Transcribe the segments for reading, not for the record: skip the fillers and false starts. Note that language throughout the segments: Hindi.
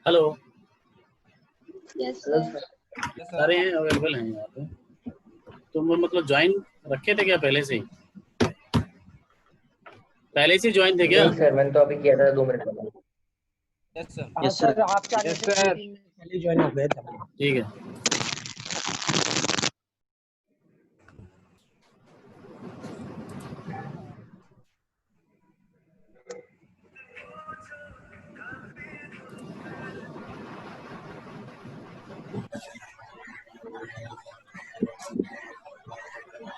हेलो। Yes sir. सारे हैं अवेलेबल हैं यहाँ पे। तुम मतलब ज्वाइन रखे थे क्या पहले से ही? पहले से ज्वाइन थे क्या? नहीं सर, मैंने तो अभी किया था 2 मिनट पहले। Yes sir. यस सर, आपके आने से 2-3 मिनट पहले ज्वाइन हो गए थे। ठीक है।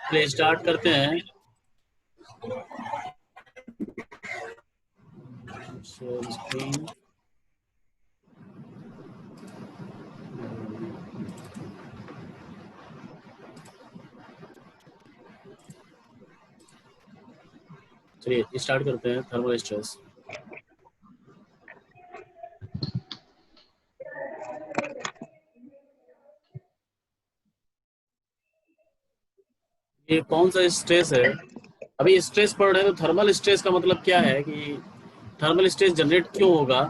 चलिए स्टार्ट करते हैं। Share screen. चलिए स्टार्ट करते हैं। Thermal stress. ये कौन सा स्ट्रेस है? अभी स्ट्रेस पड़ रहा है तो थर्मल स्ट्रेस का मतलब क्या है कि थर्मल स्ट्रेस जनरेट क्यों होगा?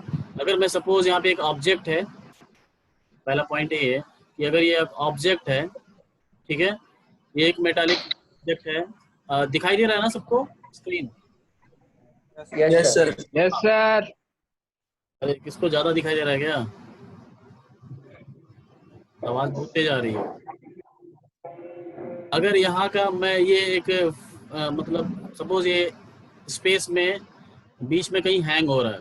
अगर मैं सपोज यहाँ पे एक ऑब्जेक्ट है, पहला पॉइंट ये है कि अगर ये ऑब्जेक्ट है, ठीक है, ये एक मेटालिक ऑब्जेक्ट है। दिखाई दे रहा है ना सबको screen? Yes sir. Yes sir. अरे किसको ज्यादा दिखाई दे रहा है क्या? आवाज बहुत तेज आ रही है। अगर यहाँ का मैं ये एक मतलब सपोज ये स्पेस में बीच में कहीं हैंग हो रहा है,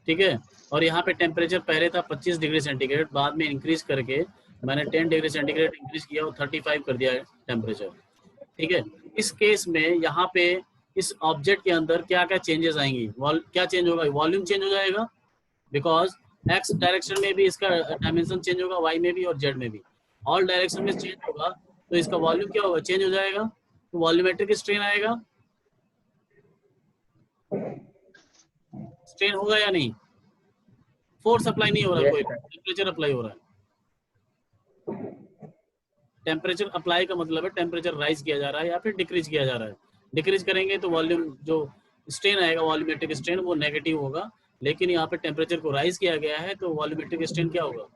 ठीक है, और यहाँ पे टेम्परेचर पहले था 25 डिग्री सेंटीग्रेड, बाद में इंक्रीज करके मैंने 10 डिग्री सेंटीग्रेड इंक्रीज किया और 35 कर दिया टेम्परेचर, ठीक है। इस केस में यहाँ पे इस ऑब्जेक्ट के अंदर क्या क्या चेंजेस आएंगी? क्या चेंज होगा? वॉल्यूम चेंज हो जाएगा, बिकॉज एक्स डायरेक्शन में भी इसका डायमेंशन चेंज होगा, वाई में भी और जेड में भी, ऑल डायरेक्शन में चेंज होगा, तो इसका वॉल्यूम क्या होगा? चेंज हो जाएगा, तो वॉल्यूमेट्रिक स्ट्रेन आएगा। स्ट्रेन होगा या नहीं? फोर्स अप्लाई नहीं हो रहा, कोई टेम्परेचर अप्लाई हो रहा है। टेम्परेचर अप्लाई का मतलब है टेम्परेचर राइज किया जा रहा है या फिर डिक्रीज किया जा रहा है। डिक्रीज करेंगे तो वॉल्यूम जो स्ट्रेन आएगा, वॉल्यूमेट्रिक स्ट्रेन, वो नेगेटिव होगा, लेकिन यहाँ पे टेम्परेचर को राइज किया गया है तो वॉल्यूमेट्रिक स्ट्रेन क्या होगा?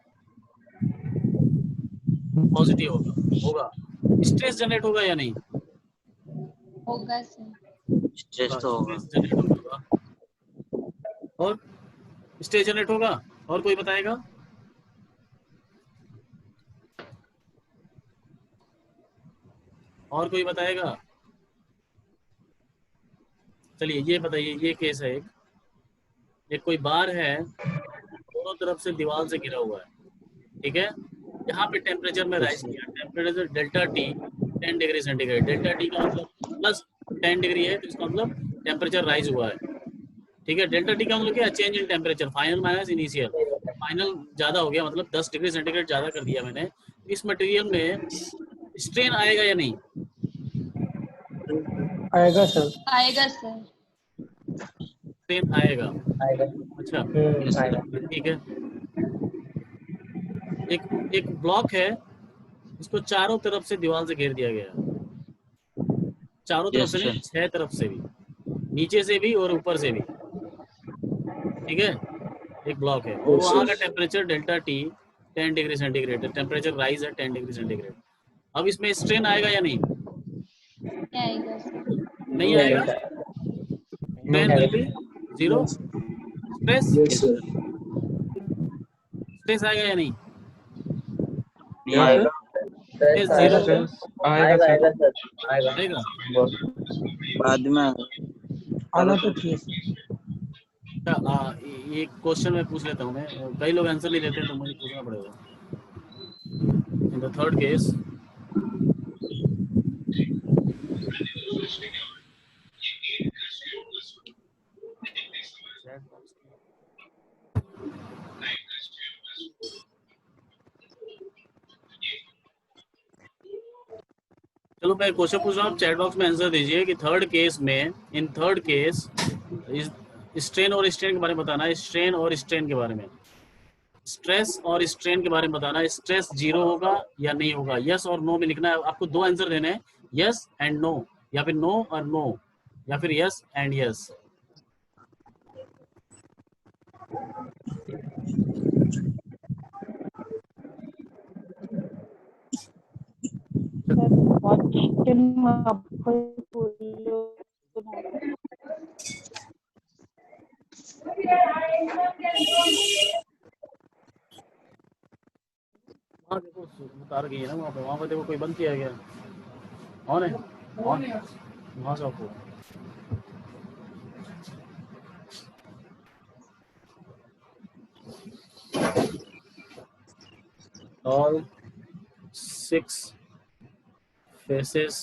पॉजिटिव होगा। स्ट्रेस जनरेट होगा या नहीं? होगा सर। स्ट्रेस तो होगा। जनरेट होगा। और स्ट्रेस जनरेट होगा। और कोई बताएगा? और कोई बताएगा? चलिए ये बताइए, ये केस है एक कोई बार है, दोनों तरफ से दीवार से घिरा हुआ है, ठीक है। यहाँ पे टेम्परेचर में राइज किया, temperature delta T 10 degree centigrade. Delta T का मतलब प्लस 10 डिग्री है, तो इसका मतलब टेम्परेचर राइज हुआ है, ठीक है। डेल्टा टी का मतलब क्या है? Change in temperature, final minus initial. Final ज्यादा हो गया, मतलब 10 डिग्री सेंटीग्रेड ज्यादा कर दिया मैंने। इस मटेरियल में स्ट्रेन आएगा या नहीं? आएगा सर। आएगा सर। स्ट्रेन आएगा। आएगा। अच्छा आएगा। ठीक है। एक ब्लॉक है, इसको चारों तरफ से दीवार से घेर दिया गया है। चारों तरफ से नहीं, 6 तरफ से भी, नीचे से भी और ऊपर से भी, ठीक है। एक ब्लॉक है और वहाँ का temperature delta T 10 degree centigrade है, टेम्परेचर राइज है 10 डिग्री सेंटीग्रेड। अब इसमें स्ट्रेन आएगा या नहीं? आएगा सर। नहीं आएगा। Strain will be zero. Stress stress आएगा या नहीं? आएगा। स्ट्रेस जीरो आएगा सर। आएगा। आएगा। बाद में आना तो चाहिए। ये क्वेश्चन मैं पूछ लेता हूँ, मैं कई लोग आंसर नहीं देते तो मुझे पूछना पड़ेगा। इन द थर्ड केस, चलो मैं क्वेश्चन पूछ रहा हूँ, चैट बॉक्स में आंसर दीजिए कि थर्ड केस में, इन थर्ड केस स्ट्रेन और स्ट्रेन के बारे में बताना है। स्ट्रेन और स्ट्रेन के बारे में, स्ट्रेस और स्ट्रेन के बारे में बताना है। स्ट्रेस जीरो होगा या नहीं होगा? यस और नो में लिखना है। आपको 2 आंसर देने हैं, यस एंड नो, या फिर नो और नो, या फिर यस एंड यस। वहाँ देखो उतार गई है ना, वहाँ पे देखो कोई बंद किया गया, ऑन है, ऑन, वहाँ से आपको all 6 faces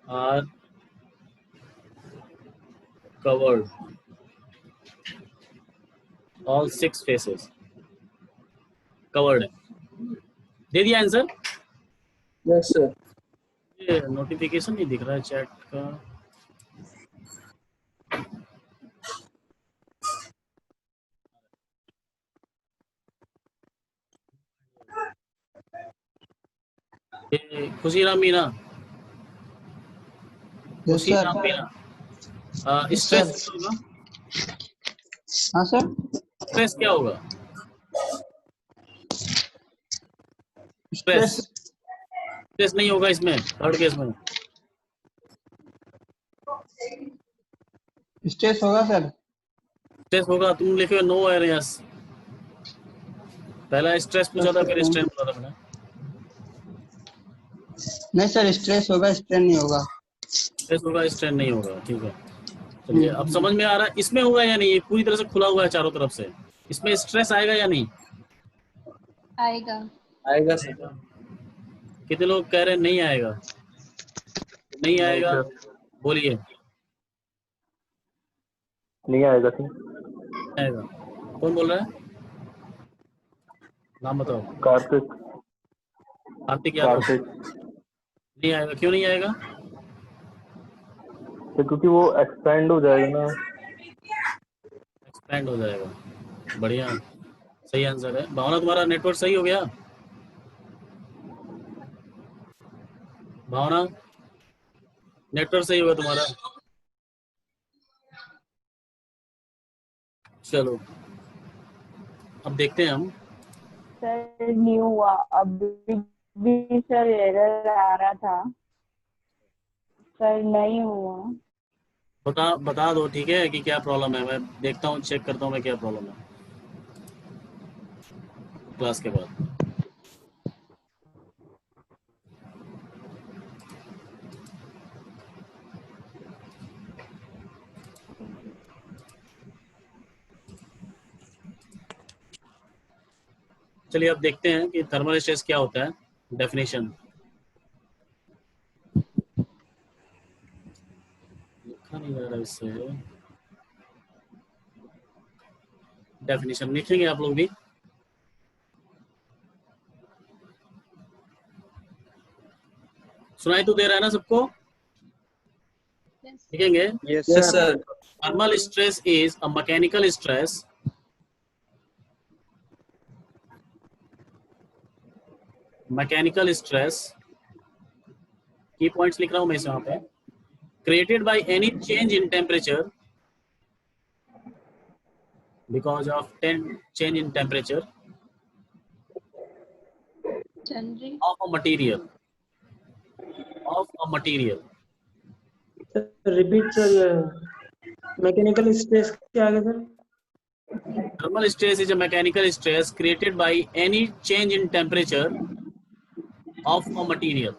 are covered. All 6 faces covered है। दे दिया आंसर? Yes sir. ये नोटिफिकेशन नहीं दिख रहा है चैट का। ये खुशीराम मीना, खुशीराम मीना, स्ट्रेस होगा? हाँ सर। स्ट्रेस क्या होगा? स्ट्रेस स्ट्रेस नहीं होगा इसमें, थर्ड केस में स्ट्रेस होगा सर। स्ट्रेस होगा। तुम लिखे नो और यस। पहला स्ट्रेस पूछा था, फिर स्ट्रेन बोला था मैंने। नहीं सर, स्ट्रेस होगा, स्ट्रेन नहीं होगा। स्ट्रेस होगा, स्ट्रेन नहीं होगा, ठीक है। चलिए अब समझ में आ रहा है इसमें होगा या नहीं। ये पूरी तरह से खुला हुआ है चारों तरफ से, इसमें स्ट्रेस आएगा या नहीं? आएगा। आएगा सर। कितने लोग कह रहे हैं नहीं आएगा? नहीं आएगा, बोलिए। नहीं आएगा सर। आएगा। कौन बोल रहा है? नाम बताओ। कार्तिक। कार्तिक यादव। नहीं आएगा, क्यों नहीं आएगा? तो क्योंकि वो एक्सपेंड हो जाएगा ना। एक्सपेंड हो जाएगा, बढ़िया, सही आंसर है। भावना तुम्हारा नेटवर्क सही हो गया? भावना नेटवर्क सही होगा तुम्हारा? चलो अब देखते हैं हम। सर नहीं हुआ, अभी भी सर एरर आ रहा था सर, नहीं हुआ। बता दो, ठीक है, कि क्या प्रॉब्लम है। मैं देखता हूँ, चेक करता हूँ मैं क्या प्रॉब्लम है क्लास के बाद। चलिए अब देखते हैं कि थर्मल स्ट्रेस क्या होता है। डेफिनेशन लिखा नहीं जा रहा इससे। डेफिनेशन लिखेंगे आप लोग भी। सुनाई तो दे रहा है ना सबको? लिखेंगे। Yes yes sir. Sir. Thermal stress is a mechanical stress की पॉइंट्स लिख रहा हूं मैं इस यहाँ पे। created by any change in temperature because of change in temperature of a material repeat sir, mechanical stress क्या आगे sir? Thermal stress is a mechanical stress created by any change in temperature of a material.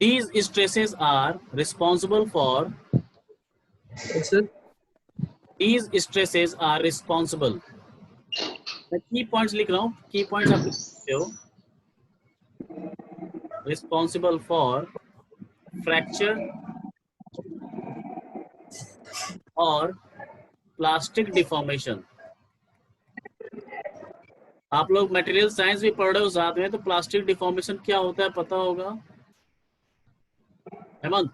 These stresses are responsible for yes sir. These stresses are responsible. मैं की पॉइंट्स लिख रहा हूँ, की पॉइंट्स आप लिख सकते हो। Responsible for fracture और प्लास्टिक डिफॉर्मेशन। आप लोग मटेरियल साइंस भी पढ़ रहे हो साथ में, तो प्लास्टिक डिफॉर्मेशन क्या होता है पता होगा? Hemant,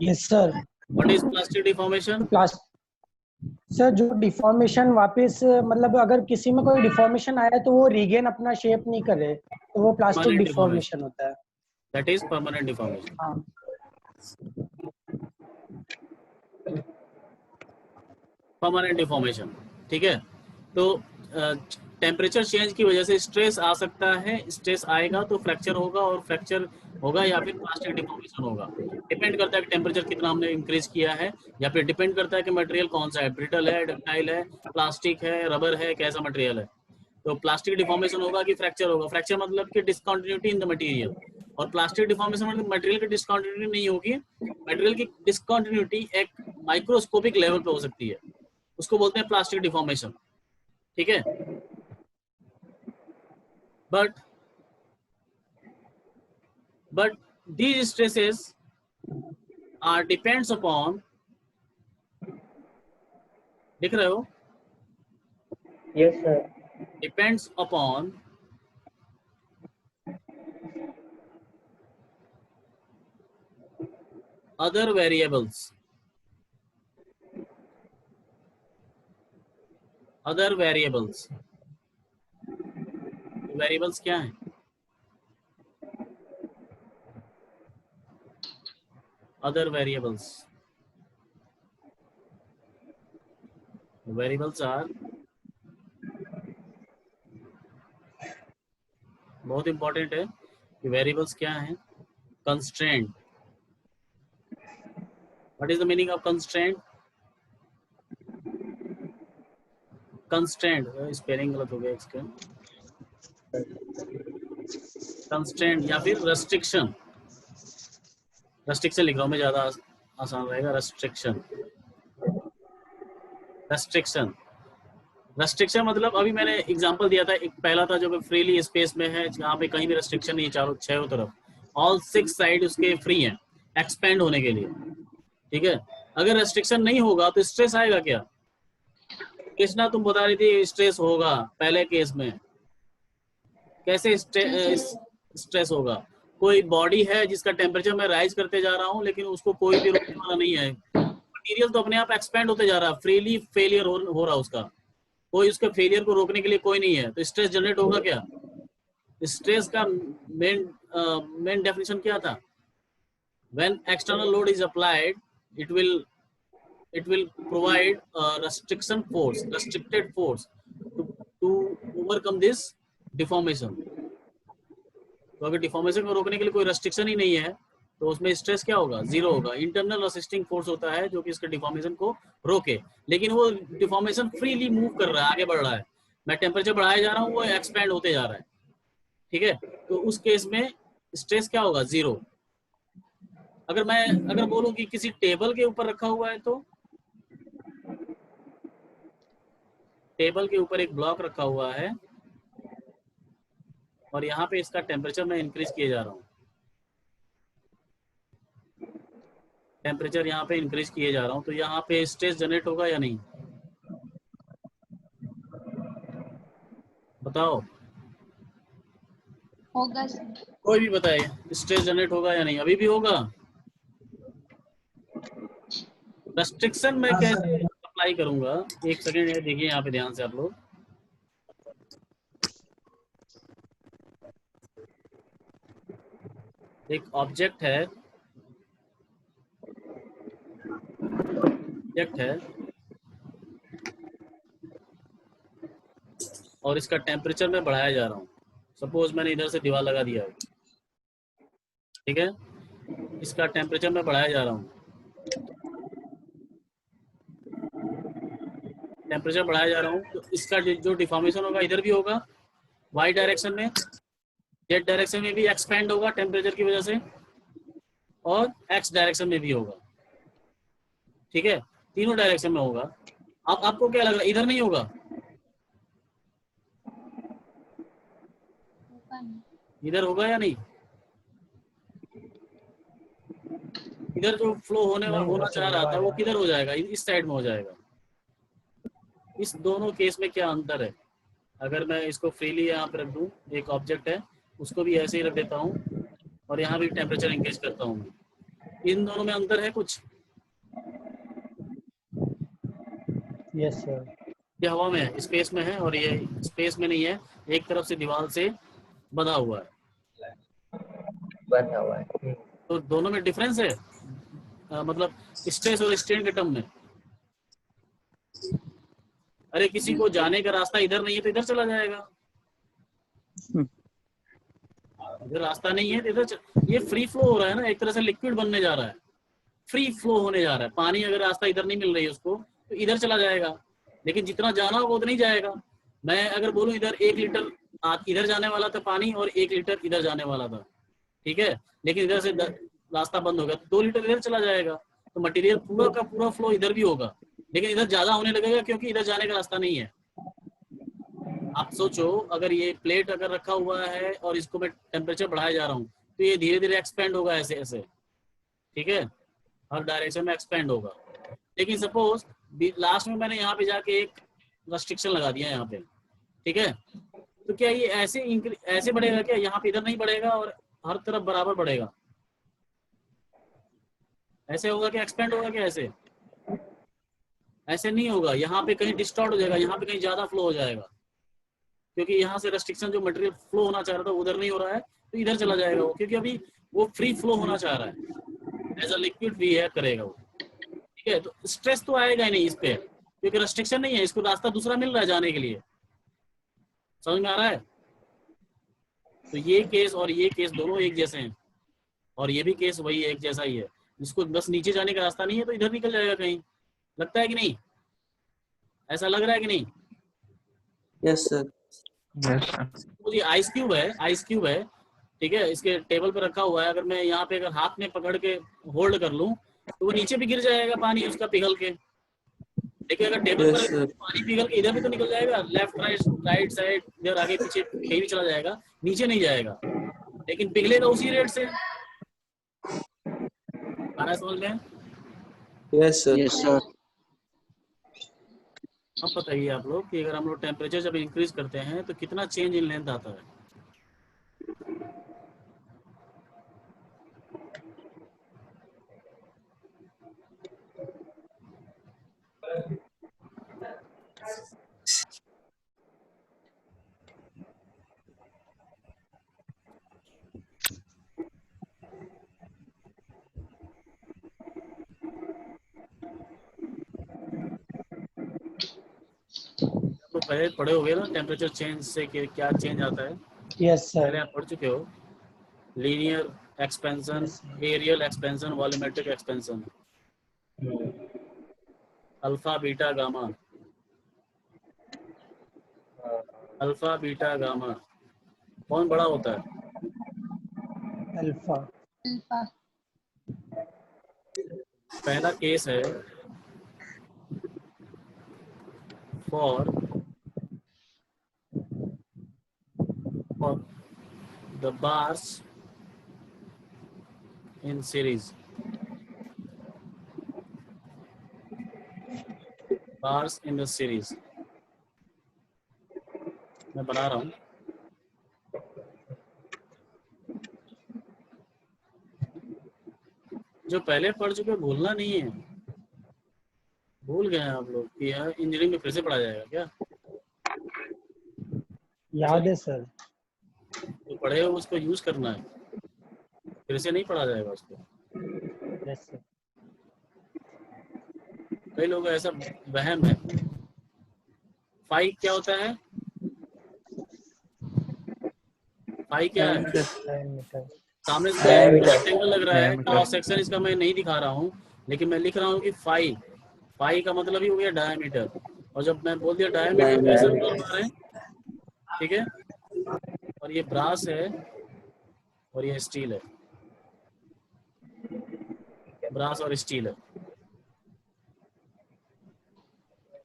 yes sir. What is plastic deformation? Sir जो डिफॉर्मेशन वापस, मतलब अगर किसी में कोई डिफॉर्मेशन आया तो वो रीगेन अपना शेप नहीं करे, तो वो प्लास्टिक Permanent डिफॉर्मेशन होता है। That is permanent deformation. हाँ परमानेंट डिफॉर्मेशन, ठीक है। तो टेम्परेचर चेंज की वजह से स्ट्रेस आ सकता है, स्ट्रेस आएगा तो फ्रैक्चर होगा, और फ्रैक्चर होगा या फिर प्लास्टिक डिफॉर्मेशन होगा। डिपेंड करता है कि टेम्परेचर कितना हमने इंक्रीज किया है, या फिर डिपेंड करता है कि मटेरियल कौन सा है, ब्रिटल है, डक्टाइल है, प्लास्टिक है, रबर है, कैसा मटेरियल है। तो प्लास्टिक डिफॉर्मेशन होगा कि फ्रैक्चर होगा। फ्रैक्चर मतलब कि डिसकंटिन्यूटी इन द मटेरियल, और प्लास्टिक डिफॉर्मेशन मतलब मटेरियल की डिसकंटिन्यूटी नहीं होगी। मटेरियल की डिसकंटिन्यूटी एक माइक्रोस्कोपिक लेवल पे हो सकती है, उसको बोलते हैं प्लास्टिक डिफॉर्मेशन, ठीक है। but these stresses are depends upon, दिख रहे हो, yes sir. depends upon other variables, variables क्या हैं? अदर वेरिएबल्स आर, बहुत इंपॉर्टेंट है कि वेरिएबल्स क्या हैं। Constraint, what is the meaning of constraint? Constraint, spelling गलत हो गया इसका, कंस्ट्रेंट या फिर रेस्ट्रिक्शन। रेस्ट्रिक्शन लिख रहा हूं मैं, ज्यादा आसान रहेगा। रेस्ट्रिक्शन मतलब अभी मैंने एग्जांपल दिया था, एक पहला था जो फ्रीली स्पेस में है, जहाँ पे कहीं भी रेस्ट्रिक्शन नहीं, चारों तरफ ऑल 6 साइड उसके फ्री हैं एक्सपेंड होने के लिए, ठीक है। अगर रेस्ट्रिक्शन नहीं होगा तो स्ट्रेस आएगा क्या? कृष्णा तुम बता रही थी स्ट्रेस होगा पहले केस में, कैसे स्ट्रेस होगा? कोई बॉडी है जिसका टेम्परेचर मैं राइज करते जा रहा हूँ, लेकिन उसको कोई भी रोकने वाला नहीं है, मटीरियल तो अपने आप एक्सपेंड होते जा रहा है, फ्रीली फेलियर हो रहा है उसका, कोई उसके फेलियर को रोकने के लिए कोई नहीं है, तो स्ट्रेस जनरेट होगा क्या? स्ट्रेस का मेन डेफिनेशन क्या था? When external load is applied, it will provide restricted force to overcome this deformation। तो अगर डिफॉर्मेशन को रोकने के लिए कोई रेस्ट्रिक्शन ही नहीं है तो उसमें स्ट्रेस क्या होगा? जीरो होगा। इंटरनल असिस्टिंग फोर्स होता है जो कि इसके डिफॉर्मेशन को रोके, लेकिन वो डिफॉर्मेशन फ्रीली मूव कर रहा है, आगे बढ़ रहा है, मैं टेम्परेचर बढ़ाया जा रहा हूँ, वो एक्सपेंड होते जा रहा है, ठीक है। तो उस केस में स्ट्रेस क्या होगा? जीरो। अगर बोलूं कि किसी टेबल के ऊपर रखा हुआ है, तो टेबल के ऊपर एक ब्लॉक रखा हुआ है और यहाँ पे इसका टेम्परेचर मैं इंक्रीज किए जा रहा हूँ, टेम्परेचर यहाँ पे इंक्रीज किए जा रहा हूँ, तो यहाँ पे स्ट्रेस जनरेट होगा या नहीं? बताओ, होगा सर। कोई भी बताए, स्ट्रेस जनरेट होगा या नहीं? अभी भी होगा। रेस्ट्रिक्शन मैं कैसे अप्लाई करूंगा? एक सेकेंड, ये देखिए यहाँ पे ध्यान से आप लोग, एक ऑब्जेक्ट है और इसका टेम्परेचर मैं बढ़ाया जा रहा हूँ। सपोज मैंने इधर से दीवार लगा दिया है, ठीक है, इसका टेम्परेचर मैं बढ़ाया जा रहा हूँ, टेम्परेचर बढ़ाया जा रहा हूँ, तो इसका जो डिफॉर्मेशन होगा इधर भी होगा, वाई डायरेक्शन में, जेड डायरेक्शन में भी एक्सपेंड होगा टेम्परेचर की वजह से, और एक्स डायरेक्शन में भी होगा, ठीक है, तीनों डायरेक्शन में होगा। आपको क्या लग रहा है, इधर नहीं होगा? इधर होगा या नहीं? इधर जो फ्लो होना चाह रहा था वो किधर हो जाएगा? इस साइड में हो जाएगा। इस दोनों केस में क्या अंतर है? अगर मैं इसको फ्रीली यहाँ पे रख दूँ, एक ऑब्जेक्ट है उसको भी ऐसे ही रख देता हूँ और यहाँ भी टेम्परेचर इंक्रीज करता हूँ, इन दोनों में अंतर है कुछ? Yes sir. ये हवा में है, स्पेस में है, और ये स्पेस में नहीं है, एक तरफ से दीवार से बंधा हुआ है। बना हुआ है। तो दोनों में डिफरेंस है, मतलब स्ट्रेस और स्ट्रेन के टर्म में। अरे किसी को जाने का रास्ता इधर नहीं है तो इधर चला जाएगा, इधर रास्ता नहीं है तो इधर ये फ्री फ्लो हो रहा है ना, एक तरह से लिक्विड बनने जा रहा है, फ्री फ्लो होने जा रहा है। पानी अगर रास्ता इधर नहीं मिल रही है उसको तो इधर चला जाएगा, लेकिन जितना जाना होगा उतना ही जाएगा। मैं अगर बोलूं इधर 1 लीटर इधर जाने वाला था पानी और 1 लीटर इधर जाने वाला था, ठीक है, लेकिन इधर से रास्ता बंद होगा तो 2 लीटर इधर चला जाएगा, तो मटेरियल पूरा का पूरा फ्लो इधर भी होगा, लेकिन इधर ज्यादा होने लगेगा क्योंकि इधर जाने का रास्ता नहीं है। आप सोचो अगर ये प्लेट अगर रखा हुआ है और इसको मैं टेम्परेचर बढ़ाया जा रहा हूँ तो ये धीरे धीरे एक्सपेंड होगा ऐसे ऐसे, ठीक है, हर डायरेक्शन में एक्सपेंड होगा। लेकिन सपोज लास्ट में मैंने यहाँ पे जाके एक रेस्ट्रिक्शन लगा दिया यहाँ पे, ठीक है, तो क्या ये ऐसे बढ़ेगा क्या? यहाँ पे इधर नहीं बढ़ेगा और हर तरफ बराबर बढ़ेगा, ऐसे होगा क्या? एक्सपेंड होगा क्या? ऐसे नहीं होगा। यहाँ पे कहीं डिस्टॉर्ट हो जाएगा, यहाँ पे कहीं ज्यादा फ्लो हो जाएगा, क्योंकि यहाँ से रेस्ट्रिक्शन जो मटेरियल फ्लो होना चाह रहा था उधर नहीं हो रहा है तो इधर चला जाएगा वो, क्योंकि अभी वो फ्री फ्लो होना चाह रहा है, एज अ लिक्विड बिहेव करेगा वो, ठीक है। तो स्ट्रेस तो आएगा ही नहीं इस पे, क्योंकि रेस्ट्रिक्शन नहीं है, इसको रास्ता दूसरा मिल रहा है जाने के लिए। समझ में आ रहा है? तो ये केस और ये केस दोनों एक जैसे हैं, और ये भी केस वही एक जैसा ही है। जिसको बस नीचे जाने का रास्ता नहीं है तो इधर निकल जाएगा कहीं, लगता है कि नहीं? ऐसा लग रहा है कि नहीं? Yes sir. तो ये आइस क्यूब है, ठीक है, इसके टेबल पे रखा हुआ है। अगर मैं यहाँ पे अगर हाथ में पकड़ के होल्ड कर लूं तो वो नीचे भी गिर जाएगा पानी उसका पिघल के। देखिए अगर टेबल पर पानी पिघल के इधर भी तो निकल जाएगा, लेफ्ट राइट साइड, इधर आगे पीछे कहीं भी चला जाएगा, नीचे नहीं जाएगा, लेकिन पिघलेगा उसी रेट से। आ रहा है समझ में? Yes sir. अब बताइए आप लोग कि अगर हम लोग टेम्परेचर जब इंक्रीज करते हैं तो कितना चेंज इन लेंथ आता है? तो पहले पढ़े होगे ना टेम्परेचर चेंज से कि क्या चेंज आता है? Yes sir. पहले आप पढ़ चुके हो, linear expansion, areal expansion, volumetric expansion, alpha beta gamma. Alpha beta gamma कौन बड़ा होता है? अल्फा। अल्फा। पहला केस है for the bars in series. Bars in the series. मैं बना रहा हूँ। जो पहले पढ़ चुके भूलना नहीं है। भूल गए हैं आप लोग कि यह इंजीनियरिंग में फिर से पढ़ा जाएगा क्या? याद है सर। तो पढ़े हो उसको यूज करना है, फिर से नहीं पढ़ा जाएगा उसको। Yes sir. कई लोग ऐसा वहम है। फाई क्या होता है? फाई क्या है? सामने से रेक्टेंगल लग रहा है, क्रॉस सेक्शन इसका मैं नहीं दिखा रहा हूँ, लेकिन मैं लिख रहा हूँ कि फाई का मतलब ही हो गया डायमीटर। और जब मैं बोल दिया डायमीटर तो ऐसा बना रहे, ठीक है, और ये ब्रास है और ये स्टील है, ब्रास और स्टील है,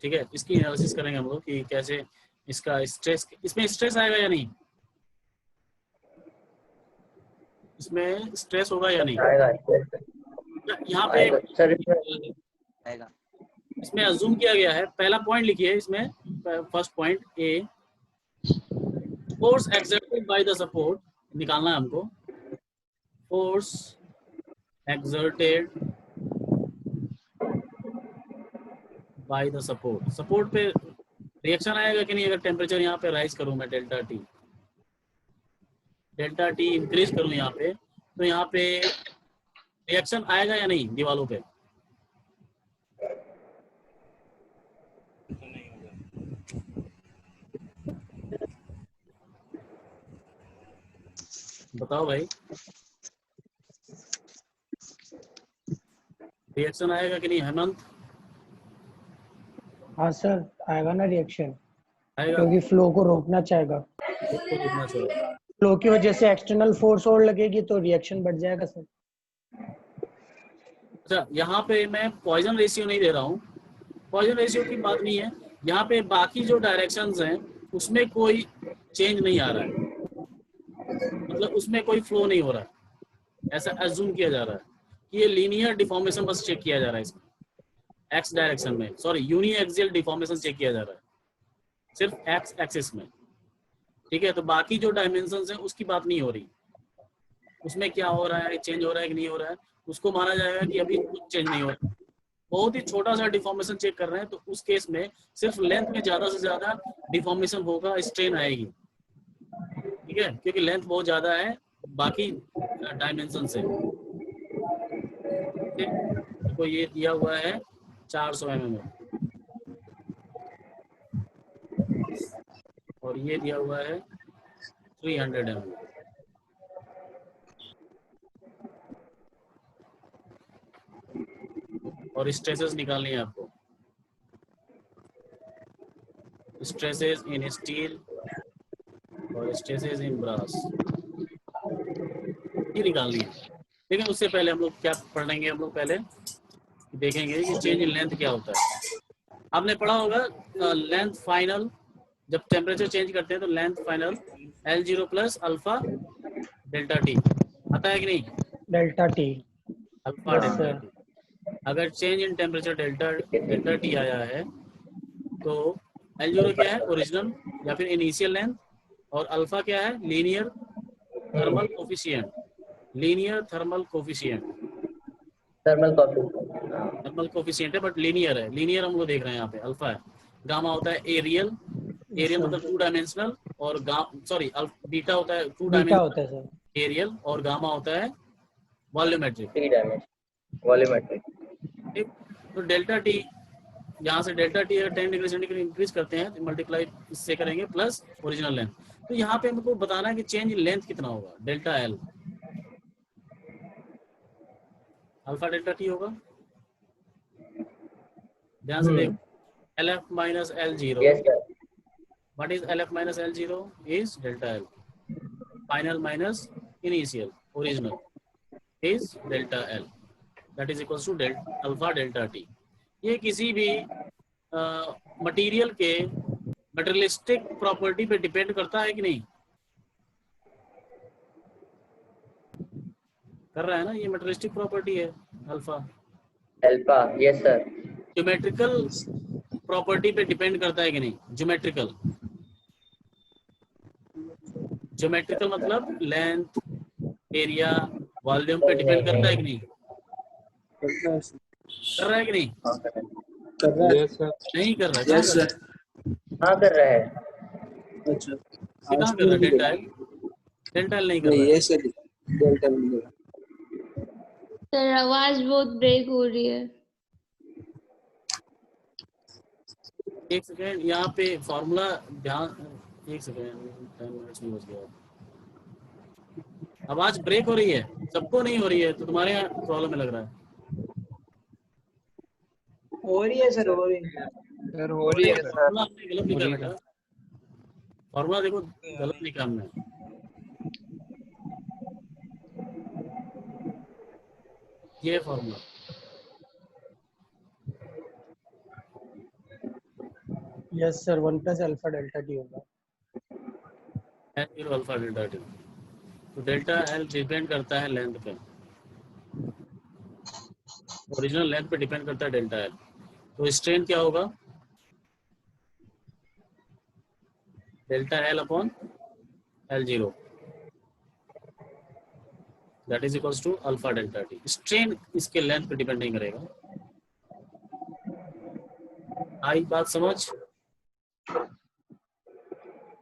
ठीक है। इसकी एनालिसिस करेंगे हम लोग कि कैसे इसका स्ट्रेस, इसमें स्ट्रेस आएगा या नहीं, इसमें स्ट्रेस होगा या नहीं। यहाँ पे आएगा। इसमें अज्यूम किया गया है, पहला पॉइंट लिखिए इसमें, first point A, force exerted by the support, निकालना है हमको। Force exerted by the support. Support पे रिएक्शन आएगा कि नहीं अगर टेम्परेचर यहाँ पे राइज करूं मैं, डेल्टा टी इंक्रीज करूं यहाँ पे, तो यहाँ पे रिएक्शन आएगा या नहीं दीवारों पे? बताओ भाई, रिएक्शन आएगा कि नहीं हेमंत? हाँ सर, आएगा ना रिएक्शन, आएगा, क्योंकि फ्लो को रोकना चाहेगा। उसको रुकना चाहिए। फ्लो की वजह से एक्सटर्नल फोर्स और लगेगी तो रिएक्शन बढ़ जाएगा सर। अच्छा, यहाँ पे मैं पॉइजन रेशियो नहीं दे रहा हूँ, पॉइजन रेशियो की बात नहीं है। यहाँ पे बाकी जो डायरेक्शंस हैं उसमें कोई चेंज नहीं आ रहा है, मतलब उसमें कोई फ्लो नहीं हो रहा है, ऐसा एज्यूम किया जा रहा है कि ये लीनियर डिफॉर्मेशन बस चेक किया जा रहा है इसमें, एक्स डायरेक्शन में, sorry uniaxial deformation check किया जा रहा है सिर्फ एक्स एक्सिस में, ठीक है। तो बाकी जो डायमेंशंस हैं उसकी बात नहीं हो रही, उसमें क्या हो रहा है, चेंज हो रहा है कि नहीं हो रहा है, उसको माना जाएगा कि अभी कुछ चेंज नहीं हो रहा है। बहुत ही छोटा सा डिफॉर्मेशन चेक कर रहे हैं तो उस केस में सिर्फ लेंथ में ज्यादा से ज्यादा डिफॉर्मेशन होगा, स्ट्रेन आएगी, ठीक है, क्योंकि लेंथ बहुत ज्यादा है बाकी डायमेंशन से। देखो ये दिया हुआ है 400 mm और ये दिया हुआ है 300 mm। और स्ट्रेसेस निकालनी है आपको, स्ट्रेसेस इन स्टील और स्ट्रेसेस इन ब्रास, ये निकालनी है। लेकिन उससे पहले हम लोग क्या पढ़ेंगे, हम लोग पहले देखेंगे कि चेंज इन लेंथ क्या होता है। आपने पढ़ा होगा लेंथ फाइनल, जब टेम्परेचर चेंज करते हैं तो length final L0 plus alpha delta T आता है कि नहीं? Delta T, alpha delta T. अगर change in temperature delta T आया है तो L0 क्या है, ओरिजिनल या फिर इनिशियल लेंथ, और अल्फा क्या है, linear thermal coefficient, linear thermal coefficient, thermal coefficient है बट लीनियर है, लीनियर हम लोग देख रहे हैं यहाँ पे, अल्फा है। गामा होता है एरियल, एरियल मतलब 2 डायमेंशनल, और सॉरी बीटा होता है 2 बीटा होता है डायमेंशनल सर, एरियल, और गामा होता है वॉल्यूमेट्रिक, 3 डायमेंशन वॉल्यूमेट्रिक। ठीक। तो डेल्टा टी, यहाँ से डेल्टा टी अगर 10 डिग्री सेंटीग्रेड इंक्रीज करते हैं तो मल्टीप्लाई इससे करेंगे प्लस ओरिजिनल लेंथ, तो यहाँ पे हमको बताना है कि चेंज इन लेंथ कितना होगा, delta L, alpha delta T होगा। ध्यान से देखो, LF minus L0, yes sir, what is LF minus L0 is delta L, final minus initial original is delta L, that is equals to alpha delta T। ये किसी भी मटेरियल के मटेरियलिस्टिक प्रॉपर्टी पे डिपेंड करता है कि नहीं? कर रहा है ना, ये मटेरियलिस्टिक प्रॉपर्टी है alpha. Alpha, yes sir. Geometrical property पे डिपेंड करता है कि नहीं? ज्योमेट्रिकल, ज्योमेट्रिकल मतलब लेंथ, एरिया, वॉल्यूम पे डिपेंड करता है कि नहीं? कर रहा है कि नहीं? कर रहा है सर। नहीं कर रहा है, यस सर। हाँ कर रहा है। अच्छा, कहाँ कर रहा है? डेल्टा एल, डेल्टा एल नहीं कर रहा है। ये सर डेल्टा मिलेगा सर आवाज बहुत ब्रेक हो रही है। एक सेकेंड, यहाँ पे फॉर्मूला ध्यान, एक सेकेंड, 10 मिनट्स में बच गया। आवाज ब्रेक हो रही है, सबको नहीं हो रही है, तो तुम्हारे यहाँ प्रॉब्लम में लग रहा है। हो रही है सर, हो रही है सर, हो रही है सर। फॉर्मूला आपने गलत लिखा बेटा, फॉर्मूला देखो गलत लिखा हमने। ये formula yes sir, 1 plus alpha delta T होगा। L0 अल्फा डेल्टा टी, तो डेल्टा एल डिपेंड करता है लेंथ पे, ओरिजिनल लेंथ पे डिपेंड करता है डेल्टा एल। तो स्ट्रेन क्या होगा? Delta L upon L0, that is equals to alpha delta T. Strain इसके लेंथ पे डिपेंड नहीं करेगा। आई बात समझ?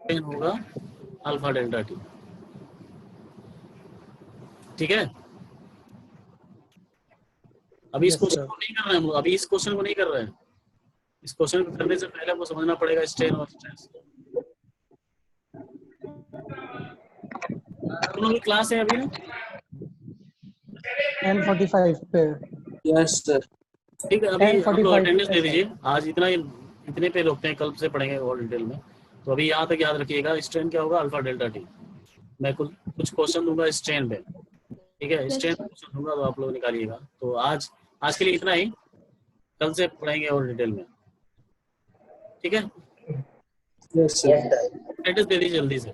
स्ट्रेन होगा अल्फा डेल्टा टी। ठीक है, अभी इस Yes, क्वेश्चन sir. को नहीं कर रहे हैं हम लोग, अभी इस क्वेश्चन को नहीं कर रहे हैं। इस क्वेश्चन को करने से पहले आपको समझना पड़ेगा स्ट्रेन और स्ट्रेस। दोनों की क्लास है अभी ना? 10:45 पे. Yes sir. ठीक है, अभी आप लोग 10:45 अटेंडेंस दे पे, दीजिए, आज इतने पे रोकते हैं, कल से पढ़ेंगे और डिटेल में। तो अभी यहाँ तक याद रखिएगा, स्ट्रेन क्या होगा, अल्फा डेल्टा टी। मैं कुछ क्वेश्चन दूंगा स्ट्रेन पे, ठीक है, स्ट्रेन पे क्वेश्चन दूंगा तो आप लोग निकालिएगा। तो आज के लिए इतना ही, कल से पढ़ेंगे और डिटेल में, ठीक है। Yes Yes, sir. sir. Attendance दे दीजिए जल्दी से।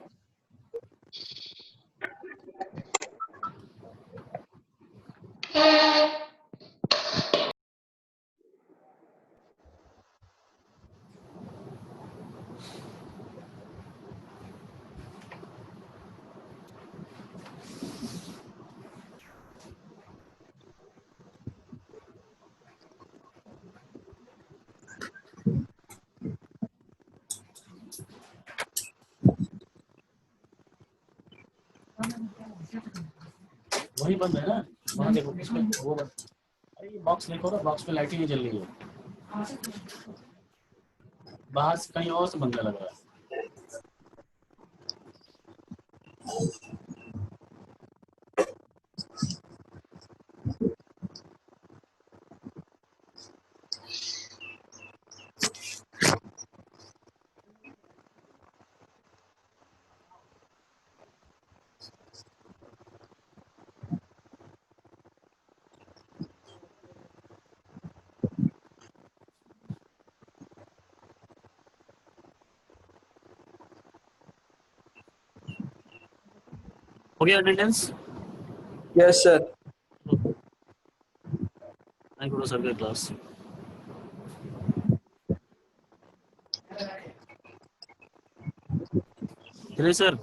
वही बंद है ना, वहाँ देखो इसमें वो बंद। अरे ये बॉक्स देखो ना, बॉक्स में लाइटिंग नहीं जल रही है, बाहर से कहीं और से बंद लग रहा है। हो गया attendance? Yes sir. Thank you sir, class. Sir